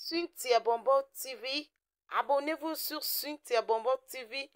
Cynthia Bombo TV. Abonnez-vous sur Cynthia Bombo TV.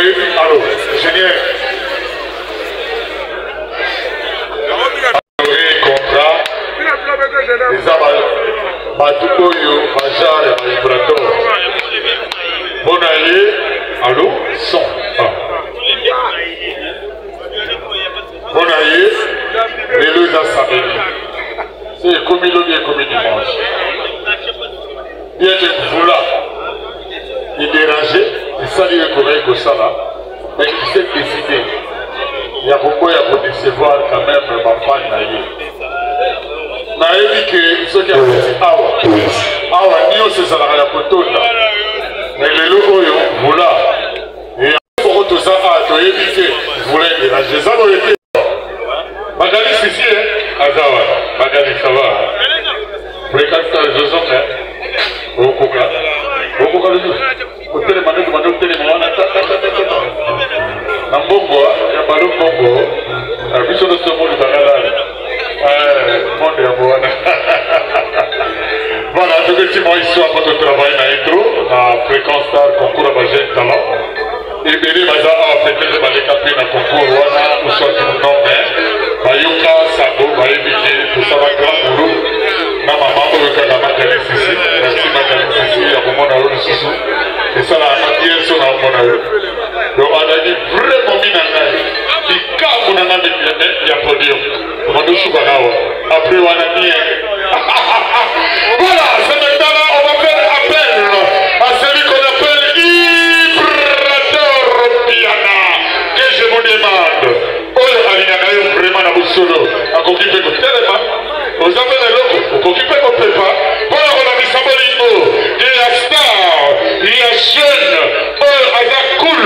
Oui, allô, ingénieur. Contrat. Les amas, Batukoyo, Majar et Vibrator. Bonaye, allô, son. Bonaye, les deux à samedi. C'est comme il est comme dimanche. Bien que vous là, il dérangé, il salue le collègue au Sala, mais il s'est décidé. Il y a beaucoup à décevoir quand même ma femme naïe. Naïe que ce qui a fait Awa, Nio se salarié à Potona. Mais le logo, voilà. Et pour tout ça, tu as évité, vous voulez déranger ça, vous avez Magali, c'est ici, hein? Azawa, Magali, ça va. Vous les quatre, les deux hommes, hein? Au Koka. Au Koka, le deux. Au télémané, tu m'as donné le télémané. Nambongo, il y a Balou Bongo. La mission de ce monde est à la monde est à Boana. Voilà, tout effectivement, ici, à votre travail, dans l'intro, à Fréquence Star, concours à Bagé, talent. Et Bélé, Baza, a fait que je m'allais caper dans le concours, Wana, ou soit tout le nom, mais, Bayoka, Sabo, Baébiki, tout ça va grand boulot. Na maman, on veut que la Magali Sissi, merci Magali Sissi, à mon mon août, Sissou. Et ça, la Magali, son à mon août. Donc, on a dit vraiment mis dans la vie. Et quand on a mis il y a podium. On va nous souvenir. Après, on a dit. Voilà, c'est maintenant là, on va faire appel à celui qu'on appelle Ibrador Piana. Que je vous demande. Oye, Alina, vraiment à vous solo. À s'occuper de tellement. Vous avez les locaux. Vous occupez de prépa. Voilà, on a mis Sabolingo. Il y a star. Il y a jeune. Oye, Aza cool.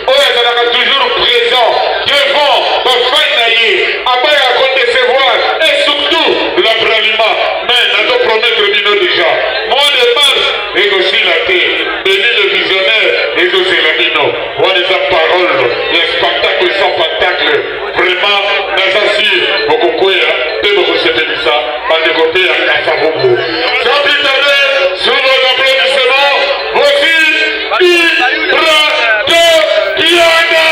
Oye, Aza toujours présent. Devant. Fainaye. Abaya à décevoir. Et surtout, l'après-aliment. Mais, on doit promettre Dino déjà. Mois de mars, négocier la terre. Denis le visionnaire, négocier la Dino. Voilà les paroles. Les spectacles sans spectacle. Vraiment, mais assis. Beaucoup quoi, hein. Beaucoup se fait ça. Pas de côté à Kassabongo. Sans plus tarder, sous vos applaudissements, voici Ibra de Piana.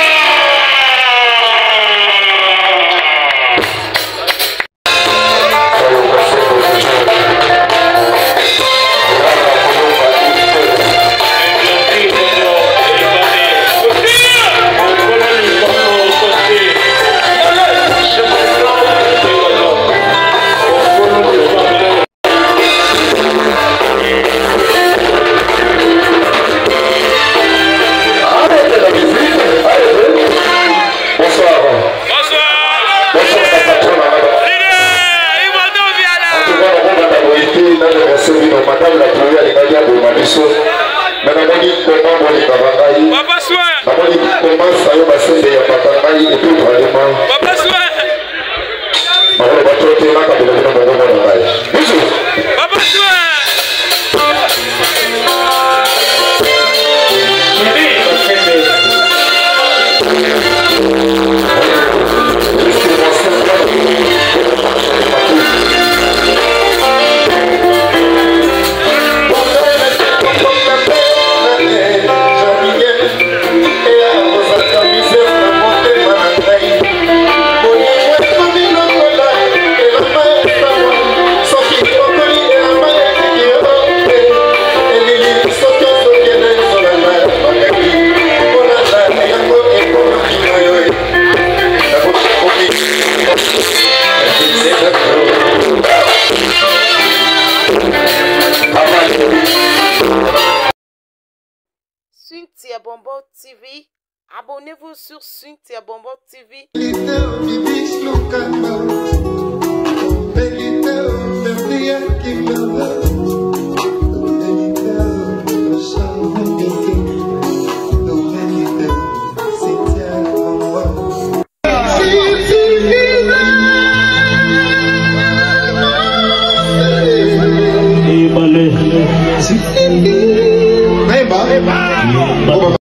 Madame la première, elle m'a dit à Boumaniso, mais elle m'a dit comment on est Babangaï. Papa Soin. Elle m'a dit comment ça y est passé de Babangaï et tout vraiment. Papa Soin. On va pas trop tenir quand on est dans mon Babangaï. Bisous. Papa Soin. Cynthia Bombo TV. Abonnez-vous sur Cynthia Bombo TV. Beliteo,